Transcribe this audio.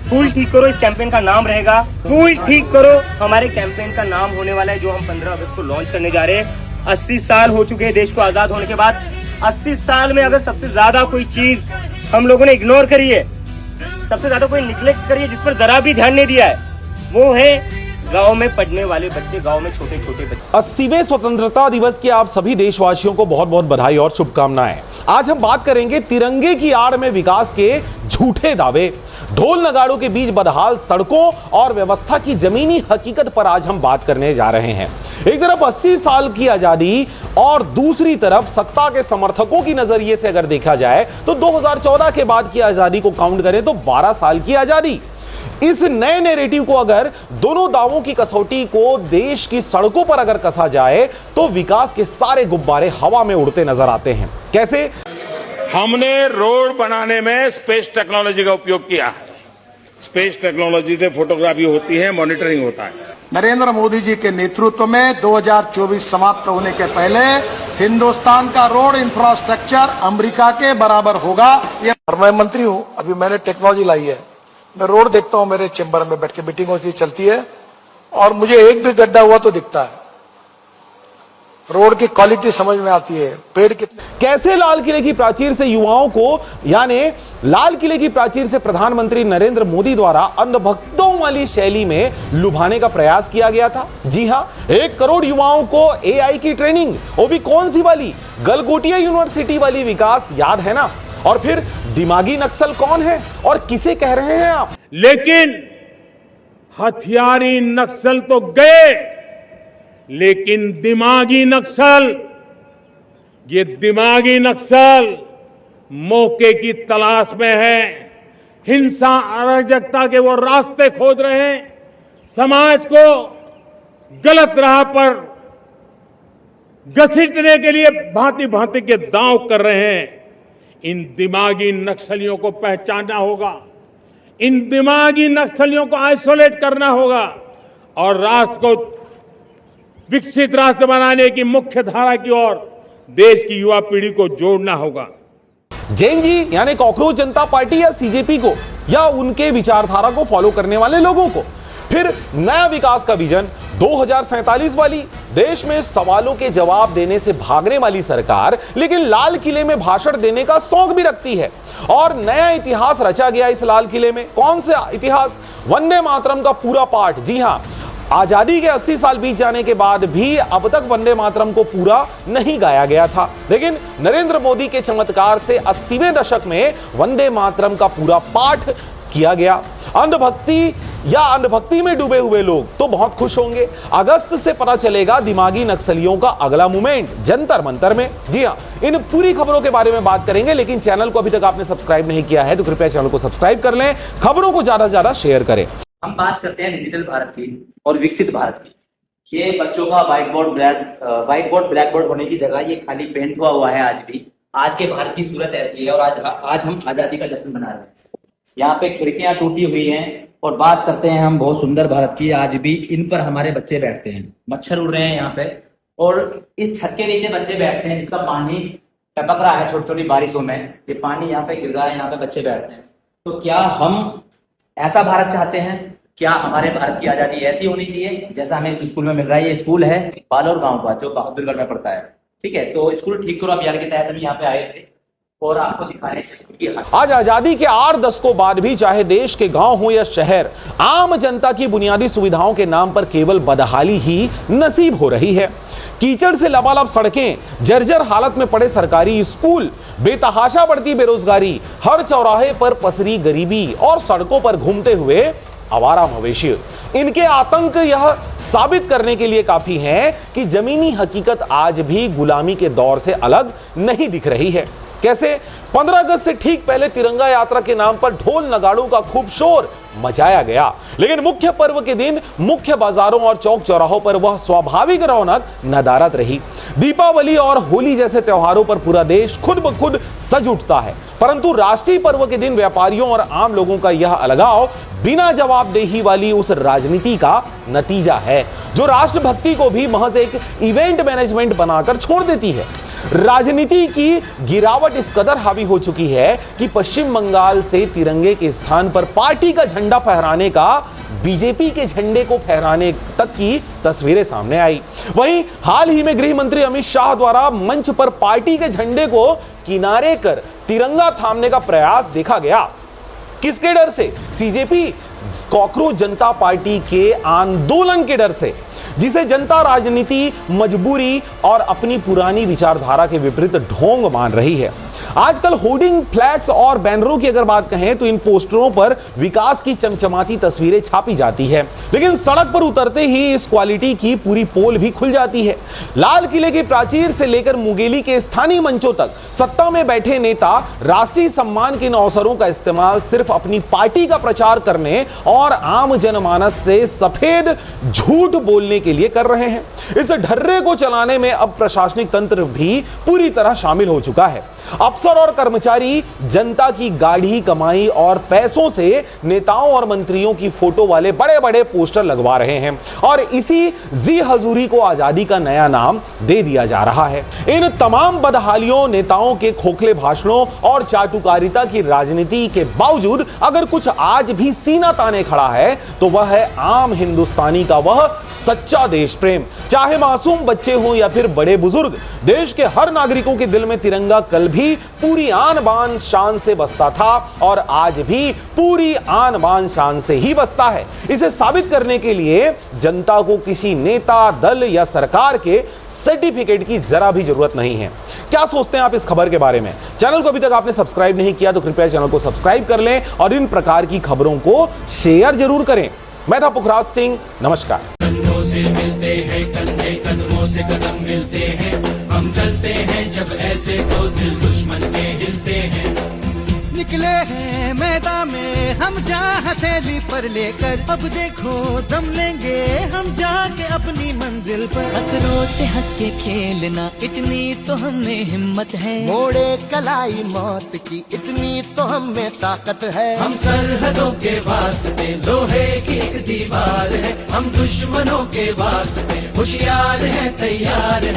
School ठीक करो इस कैंपेन का नाम रहेगा। स्कूल ठीक करो हमारे कैंपेन का नाम होने वाला है, जो हम 15 अगस्त को लॉन्च करने जा रहे हैं। 80 साल हो चुके हैं देश को आजाद होने के बाद। 80 साल में अगर सबसे ज्यादा कोई चीज हम लोगों ने इग्नोर करी है, सबसे ज्यादा कोई निग्लेक्ट करी है, जिस पर जरा भी ध्यान नहीं दिया है, वो है गांव में पढ़ने वाले बच्चे, गांव में छोटे छोटे बच्चे। 80वें स्वतंत्रता दिवस की आप सभी देशवासियों को बहुत बहुत बधाई और शुभकामनाएं। आज हम बात करेंगे तिरंगे की आड़ में विकास के झूठे दावे, ढोल नगाड़ों के बीच बदहाल सड़कों और व्यवस्था की जमीनी हकीकत पर आज हम बात करने जा रहे हैं। एक तरफ 80 साल की आजादी और दूसरी तरफ सत्ता के समर्थकों की नजरिए से अगर देखा जाए तो 2014 के बाद की आजादी को काउंट करें तो 12 साल की आजादी। इस नए नैरेटिव को अगर दोनों दावों की कसौटी को देश की सड़कों पर अगर कसा जाए तो विकास के सारे गुब्बारे हवा में उड़ते नजर आते हैं। कैसे? हमने रोड बनाने में स्पेस टेक्नोलॉजी का उपयोग किया है। स्पेस टेक्नोलॉजी से फोटोग्राफी होती है, मॉनिटरिंग होता है। नरेंद्र मोदी जी के नेतृत्व में 2024 समाप्त होने के पहले हिंदुस्तान का रोड इंफ्रास्ट्रक्चर अमेरिका के बराबर होगा। और मैं मंत्री हूं, अभी मैंने टेक्नोलॉजी लाई है। मैं रोड देखता हूं, मेरे चेंबर में बैठ के मीटिंग होती चलती है और मुझे एक भी गड्ढा हुआ तो दिखता है। रोड की क्वालिटी समझ में आती है, पेड़ कितने। कैसे लाल किले की प्राचीर से युवाओं को, यानी लाल किले की प्राचीर से प्रधानमंत्री नरेंद्र मोदी द्वारा अंधभक्तों वाली शैली में लुभाने का प्रयास किया गया था। जी हां, 1 करोड़ युवाओं को एआई की ट्रेनिंग, वो भी कौन सी वाली? गलगोटिया यूनिवर्सिटी वाली। विकास याद है ना? और फिर दिमागी नक्सल कौन है और किसे कह रहे हैं आप? लेकिन हथियारी नक्सल तो गए, लेकिन दिमागी नक्सल, ये दिमागी नक्सल मौके की तलाश में है। हिंसा अराजकता के वो रास्ते खोज रहे हैं, समाज को गलत राह पर घसीटने के लिए भांति भांति के दांव कर रहे हैं। इन दिमागी नक्सलियों को पहचानना होगा, इन दिमागी नक्सलियों को आइसोलेट करना होगा और राष्ट्र को विकसित राष्ट्र बनाने की मुख्य धारा की ओर देश की युवा पीढ़ी को जोड़ना होगा। जैन जी यानी कॉकरोच जनता पार्टी या सीजेपी को, या उनके विचारधारा को फॉलो करने वाले लोगों को। फिर नया विकास का विजन 2047 वाली, देश में सवालों के जवाब देने से भागने वाली सरकार, लेकिन लाल किले में भाषण देने का शौक भी रखती है। और नया इतिहास रचा गया इस लाल किले में। कौन सा इतिहास? वंदे मातरम का पूरा पाठ। जी हां, आजादी के 80 साल बीत जाने के बाद भी अब तक वंदे मातरम को पूरा नहीं गाया गया था, लेकिन नरेंद्र मोदी के चमत्कार से 80वें दशक में वंदे मातरम का पूरा पाठ किया गया। अंधभक्ति या अंधभक्ति में डूबे हुए लोग तो बहुत खुश होंगे। अगस्त से पता चलेगा दिमागी नक्सलियों का अगला मूवमेंट जंतर मंतर में। जी हां, इन पूरी खबरों के बारे में बात करेंगे, लेकिन चैनल को अभी तक आपने सब्सक्राइब नहीं किया है तो कृपया चैनल को सब्सक्राइब कर लें, खबरों को ज्यादा से ज्यादा शेयर करें। हम बात करते हैं डिजिटल भारत की और विकसित भारत की। ये बच्चों का व्हाइट बोर्ड ब्लैक बोर्ड होने की जगह ये खाली पेंट हुआ है। आज भी आज के भारत की सूरत ऐसी है और आज हम आजादी का जश्न मना रहे हैं। यहाँ पे खिड़कियां टूटी हुई हैं और बात करते हैं हम बहुत सुंदर भारत की। आज भी इन पर हमारे बच्चे बैठते हैं, मच्छर उड़ रहे हैं यहाँ पे, और इस छत के नीचे बच्चे बैठते हैं जिसका पानी टपक रहा है छोटी छोटी बारिशों में। ये पानी यहाँ पे गिर रहा है, यहाँ पे बच्चे बैठते हैं। तो क्या हम ऐसा भारत चाहते हैं? क्या हमारे भारत की आजादी ऐसी होनी चाहिए जैसा हमें इस स्कूल में मिल रहा है? ये स्कूल है बालोर गांव का, जो बहादुरगढ़ में पड़ता है। ठीक है, तो स्कूल ठीक करो अभियान के तहत हम यहाँ पे आए थे और आपको दिखाने इस स्कूल की। आज आजादी के 8 दशकों बाद भी चाहे देश के गांव हो या शहर, आम जनता की बुनियादी सुविधाओं के नाम पर केवल बदहाली ही नसीब हो रही है। कीचड़ से लबालब सड़कें, जर्जर हालत में पड़े सरकारी स्कूल, बेतहाशा बढ़ती बेरोजगारी, हर चौराहे पर पसरी गरीबी और सड़कों पर घूमते हुए आवारा मवेशी। इनके आतंक यह साबित करने के लिए काफी है कि जमीनी हकीकत आज भी गुलामी के दौर से अलग नहीं दिख रही है। कैसे? 15 अगस्त से ठीक पहले तिरंगा यात्रा के नाम पर ढोल नगाड़ों का खूब शोर मचाया गया, लेकिन मुख्य पर्व के दिन मुख्य बाजारों और चौक चौराहों पर वह स्वाभाविक रौनक नदारद रही। दीपावली और होली जैसे त्योहारों पर पूरा देश खुद ब खुद सज उठता है, परंतु राष्ट्रीय पर्व के दिन व्यापारियों और आम लोगों का यह अलगाव बिना जवाबदेही वाली उस राजनीति का नतीजा है जो राष्ट्रभक्ति को भी महज एक इवेंट मैनेजमेंट बनाकर छोड़ देती है। राजनीति की गिरावट इस कदर हावी हो चुकी है कि पश्चिम बंगाल से तिरंगे के स्थान पर पार्टी का झंडा फहराने का बीजेपी के झंडे को फहराने तक की तस्वीरें सामने आई। वहीं हाल ही में गृह मंत्री अमित शाह द्वारा मंच पर पार्टी के झंडे को किनारे कर तिरंगा थामने का प्रयास देखा गया। किसके डर से? सीजेपी कॉकरोच जनता पार्टी के आंदोलन के डर से, जिसे जनता राजनीति, मजबूरी और अपनी पुरानी विचारधारा के विपरीत ढोंग मान रही है। आजकल होर्डिंग, फ्लैक्स और बैनरों की अगर बात कहें तो इन पोस्टरों पर विकास की चमचमाती तस्वीरें छापी जाती है, लेकिन सड़क पर उतरते ही इस क्वालिटी की पूरी पोल भी खुल जाती है। लाल किले की प्राचीर से लेकर मुंगेली के स्थानीय मंचों तक सत्ता में बैठे नेता राष्ट्रीय सम्मान के इन अवसरों का इस्तेमाल सिर्फ अपनी पार्टी का प्रचार करने और आम जनमानस से सफेद झूठ बोलने के लिए कर रहे हैं। इस ढर्रे को चलाने में अब प्रशासनिक तंत्र भी पूरी तरह शामिल हो चुका है। अफसर और कर्मचारी जनता की गाढ़ी कमाई और पैसों से नेताओं और मंत्रियों की फोटो वाले बड़े बड़े पोस्टर लगवा रहे हैं और इसी जी हजूरी को आजादी का नया नाम दे दिया जा रहा है। इन तमाम बदहालियों, नेताओं के खोखले भाषणों और चाटुकारिता की राजनीति के बावजूद अगर कुछ आज भी सीना ताने खड़ा है तो वह है आम हिंदुस्तानी का वह सच्चा देश प्रेम। चाहे मासूम बच्चे हों या फिर बड़े बुजुर्ग, देश के हर नागरिकों के दिल में तिरंगा कल भी पूरी आन बान शान से बसता था और आज भी पूरी आन बान शान से ही बसता है। इसे साबित करने के लिए जनता को किसी नेता, दल या सरकार के सर्टिफिकेट की जरा भी जरूरत नहीं है। क्या सोचते हैं आप इस खबर के बारे में? चैनल को अभी तक आपने सब्सक्राइब नहीं किया तो कृपया चैनल को सब्सक्राइब कर लें और इन प्रकार की खबरों को शेयर जरूर करें। मैं था पुखराज सिंह, नमस्कार। कंधों से मिलते हैं कंधे, कदमों से कदम मिलते हैं, हम चलते हैं जब ऐसे तो दिल दुश्मन के हिलते हैं। निकले हैं मैदान में हम जहाँ हथेली पर लेकर, अब देखो दम लेंगे हम जाके अपनी मंजिल पर। खतरों से हंस के खेलना, इतनी तो हमें हिम्मत है। मोड़े कलाई मौत की, इतनी तो हमें ताकत है। हम सरहदों के वास्ते लोहे की एक दीवार है, हम दुश्मनों के वास्ते होशियार हैं, तैयार हैं।